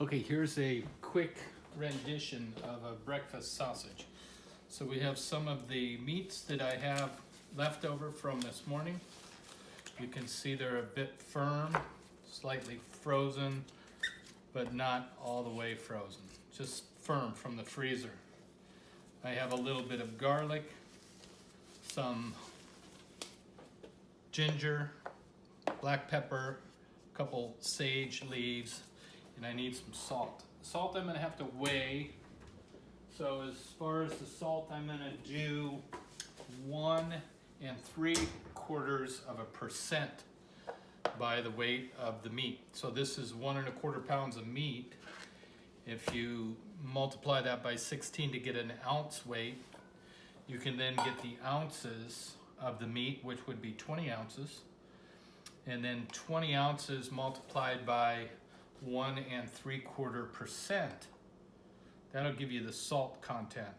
Okay, here's a quick rendition of a breakfast sausage. So we have some of the meats that I have left over from this morning. You can see they're a bit firm, slightly frozen, but not all the way frozen. Just firm from the freezer. I have a little bit of garlic, some ginger, black pepper, a couple sage leaves, and I need some salt. Salt I'm gonna have to weigh. So as far as the salt, I'm gonna do 1 3/4% by the weight of the meat. So this is 1 1/4 pounds of meat. If you multiply that by 16 to get an ounce weight, you can then get the ounces of the meat, which would be 20 ounces. And then 20 ounces multiplied by 1 3/4%. That'll give you the salt content.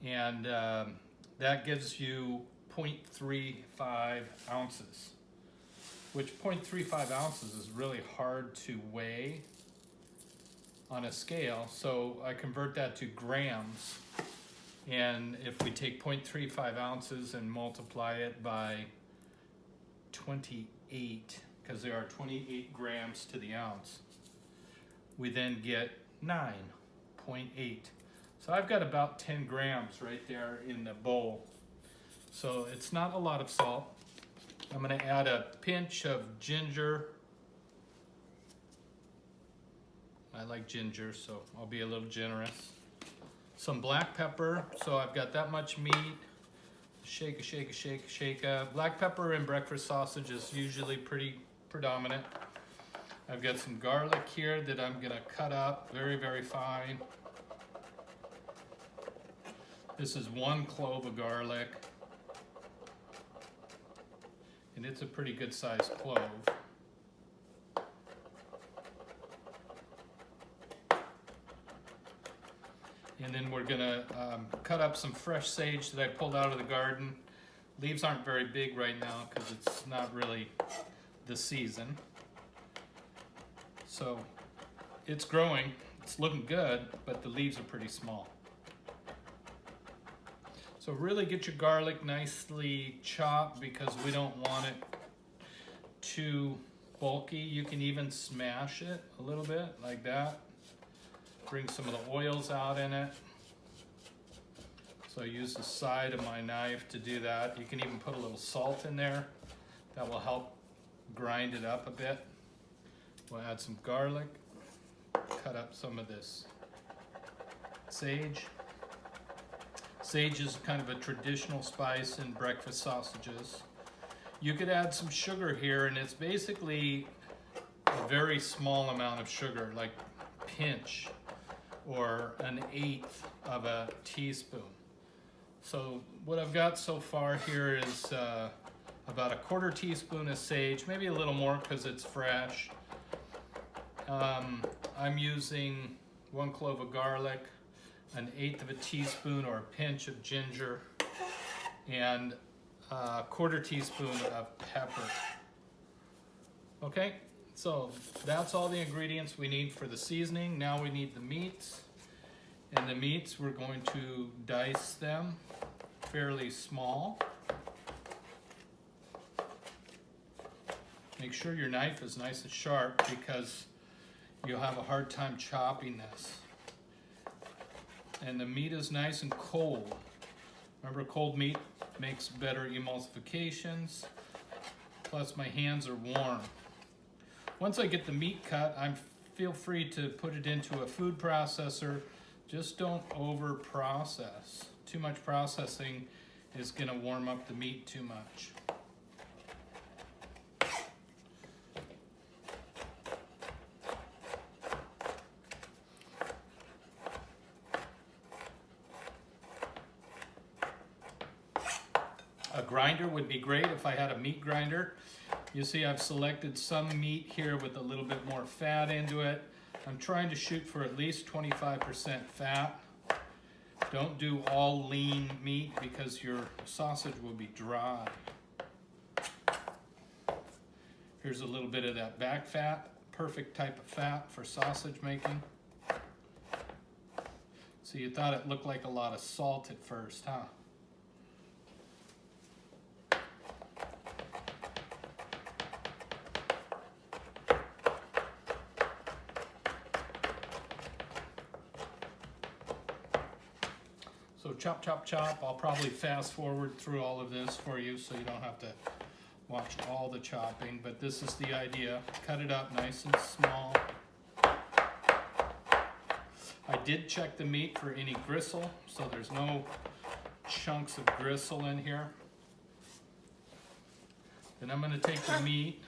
And that gives you 0.35 ounces, which 0.35 ounces is really hard to weigh on a scale. So I convert that to grams. And if we take 0.35 ounces and multiply it by 28, because there are 28 grams to the ounce, we then get 9.8. So I've got about 10 grams right there in the bowl. So it's not a lot of salt. I'm going to add a pinch of ginger. I like ginger, so I'll be a little generous. Some black pepper, so I've got that much meat. Shake, shake, shake, shake. Black pepper in breakfast sausage is usually pretty predominant. I've got some garlic here that I'm gonna cut up very, very fine. This is 1 clove of garlic, and it's a pretty good sized clove. And then we're gonna cut up some fresh sage that I pulled out of the garden. Leaves aren't very big right now because it's not really the season. So it's growing, it's looking good, but the leaves are pretty small. So really get your garlic nicely chopped because we don't want it too bulky. You can even smash it a little bit like that. Bring some of the oils out in it. So I use the side of my knife to do that. You can even put a little salt in there. That will help grind it up a bit. We'll add some garlic. Cut up some of this sage. Sage is kind of a traditional spice in breakfast sausages. You could add some sugar here, and it's basically a very small amount of sugar, like pinch or 1/8 of a teaspoon. So what I've got so far here is about 1/4 teaspoon of sage, maybe a little more because it's fresh. I'm using 1 clove of garlic, 1/8 of a teaspoon or a pinch of ginger, and 1/4 teaspoon of pepper. Okay, so that's all the ingredients we need for the seasoning. Now we need the meats. And the meats, we're going to dice them fairly small. Make sure your knife is nice and sharp because you'll have a hard time chopping this. And the meat is nice and cold. Remember, cold meat makes better emulsifications. Plus my hands are warm. Once I get the meat cut, feel free to put it into a food processor. Just don't over process. Too much processing is gonna warm up the meat too much. A grinder would be great if I had a meat grinder. You see I've selected some meat here with a little bit more fat into it. I'm trying to shoot for at least 25% fat. Don't do all lean meat because your sausage will be dry. Here's a little bit of that back fat. perfect type of fat for sausage making. So you thought it looked like a lot of salt at first, huh? So chop, chop, chop. I'll probably fast forward through all of this for you so you don't have to watch all the chopping, but this is the idea. Cut it up nice and small. I did check the meat for any gristle, so there's no chunks of gristle in here. Then I'm going to take the meat.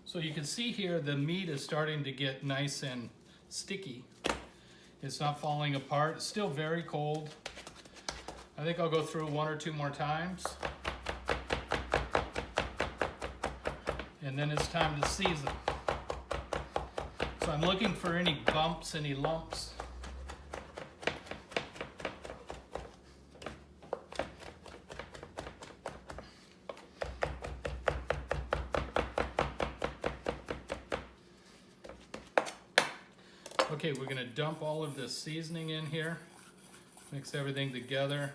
So you can see here the meat is starting to get nice and sticky. It's not falling apart. It's still very cold. I think I'll go through 1 or 2 more times. And then it's time to season. So I'm looking for any bumps, any lumps. Okay, we're gonna dump all of this seasoning in here. Mix everything together.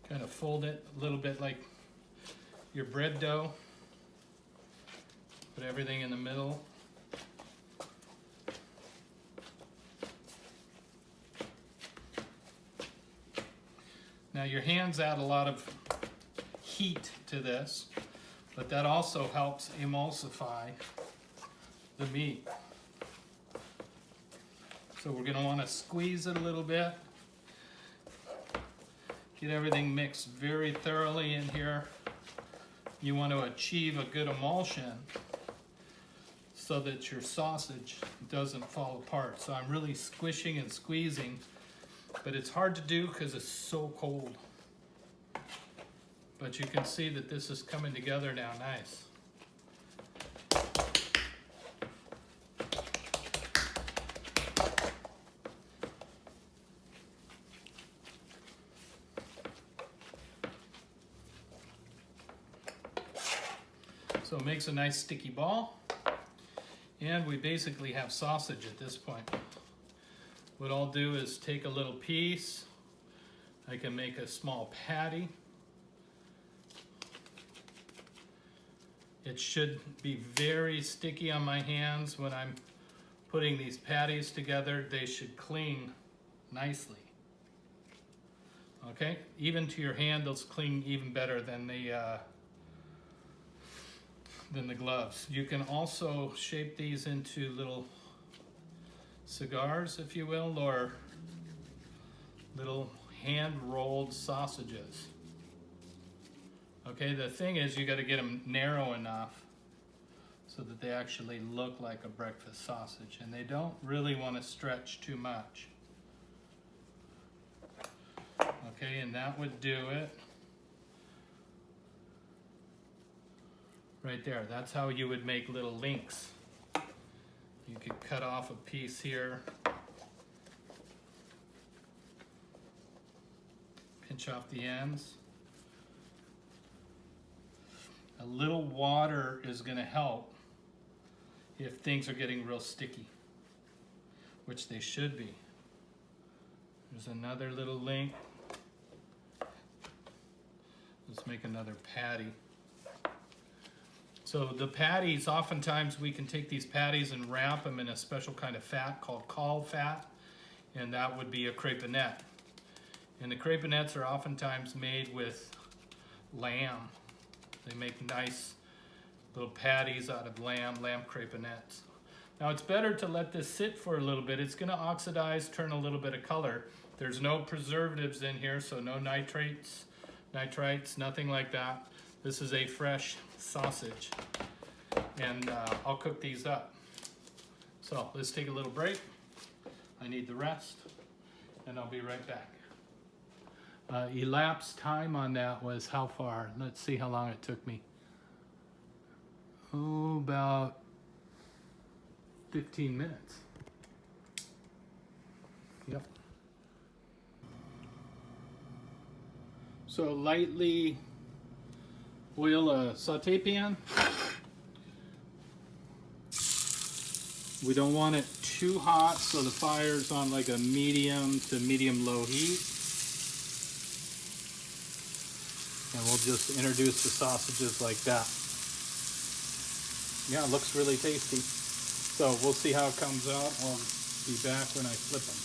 Kind of fold it a little bit like your bread dough. Put everything in the middle. Now your hands add a lot of heat to this, but that also helps emulsify the meat. So we're going to want to squeeze it a little bit. Get everything mixed very thoroughly in here. You want to achieve a good emulsion so that your sausage doesn't fall apart. So I'm really squishing and squeezing, but it's hard to do because it's so cold. But you can see that this is coming together now nice. So it makes a nice sticky ball, and we basically have sausage at this point. What I'll do is take a little piece. I can make a small patty. It should be very sticky on my hands when I'm putting these patties together. They should cling nicely. Okay, even to your hand, they'll cling even better than the gloves. You can also shape these into little cigars, if you will, or little hand-rolled sausages. Okay, the thing is you got to get them narrow enough so that they actually look like a breakfast sausage, and they don't really want to stretch too much. Okay, and that would do it. Right there, that's how you would make little links. You could cut off a piece here, pinch off the ends. A little water is going to help if things are getting real sticky, which they should be. There's another little link. Let's make another patty. So the patties, oftentimes we can take these patties and wrap them in a special kind of fat called caul fat, and that would be a crepinette. And the crepinettes are oftentimes made with lamb. They make nice little patties out of lamb crepinettes. Now it's better to let this sit for a little bit. It's going to oxidize, turn a little bit of color. There's no preservatives in here, so no nitrites, nothing like that. This is a fresh sausage, and I'll cook these up. So let's take a little break. I need the rest, and I'll be right back. Elapsed time on that was how far? Let's see how long it took me. Oh, about 15 minutes. Yep. So lightly oil a saute pan. We don't want it too hot, so the fire's on like a medium to medium-low heat. And we'll just introduce the sausages like that. Yeah, it looks really tasty. So we'll see how it comes out. I'll be back when I flip them.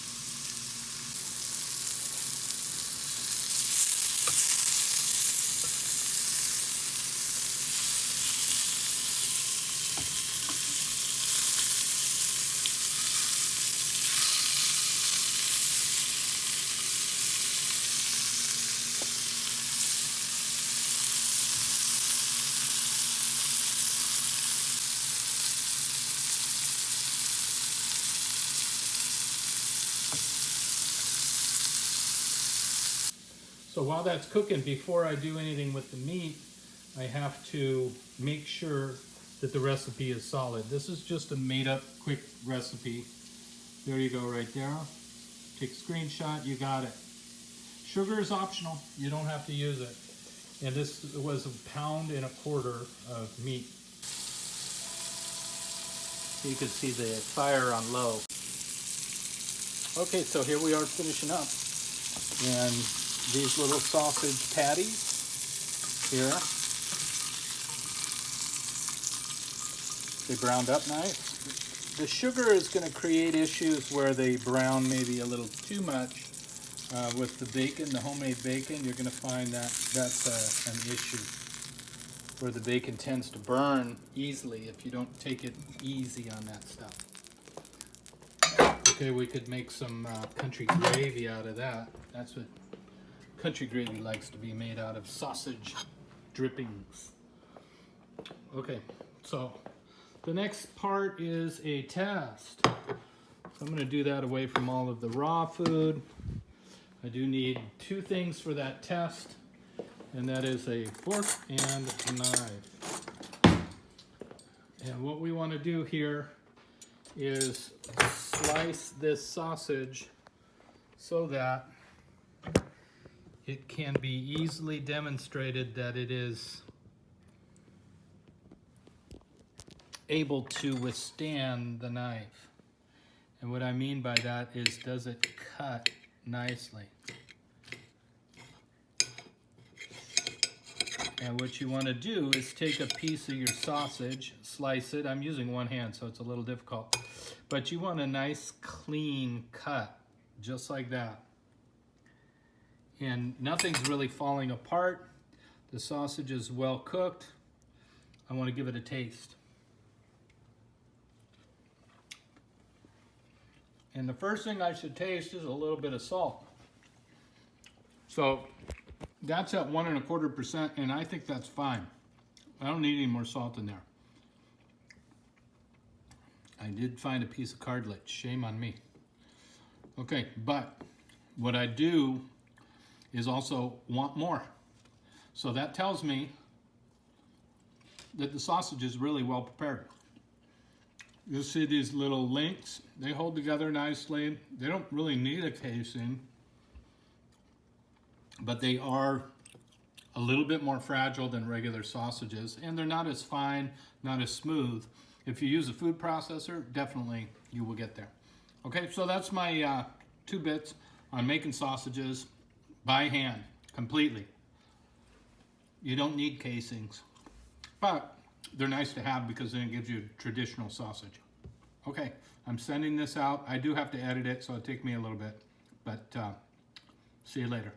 So while that's cooking, before I do anything with the meat, I have to make sure that the recipe is solid. This is just a made-up quick recipe. There you go right there. Take a screenshot, you got it. Sugar is optional, you don't have to use it. And this was 1.25 pounds of meat. You can see the fire on low. Okay, so here we are finishing up. And these little sausage patties here, they browned up nice. The sugar is going to create issues where they brown maybe a little too much. With the bacon, the homemade bacon, you're going to find that that's an issue, where the bacon tends to burn easily if you don't take it easy on that stuff. Okay, we could make some country gravy out of that. That's what country gravy likes to be made out of, sausage drippings. Okay, so the next part is a test. So I'm going to do that away from all of the raw food. I do need 2 things for that test, and that is a fork and a knife. And what we want to do here is slice this sausage so that it can be easily demonstrated that it is able to withstand the knife. And what I mean by that is, does it cut nicely? And what you want to do is take a piece of your sausage, slice it. I'm using one hand, so it's a little difficult. But you want a nice clean cut, just like that. And nothing's really falling apart. The sausage is well cooked. I want to give it a taste. And the first thing I should taste is a little bit of salt. So that's at 1.25%, and I think that's fine. I don't need any more salt in there. I did find a piece of cardlet, shame on me. Okay, but what I do is also want more. So that tells me that the sausage is really well prepared. You'll see these little links, they hold together nicely. They don't really need a casing, but they are a little bit more fragile than regular sausages, and they're not as fine, not as smooth. If you use a food processor, definitely you will get there. Okay, so that's my 2 bits on making sausages by hand, completely. You don't need casings, but they're nice to have because then it gives you traditional sausage. Okay, I'm sending this out. I do have to edit it, so it'll take me a little bit, but see you later.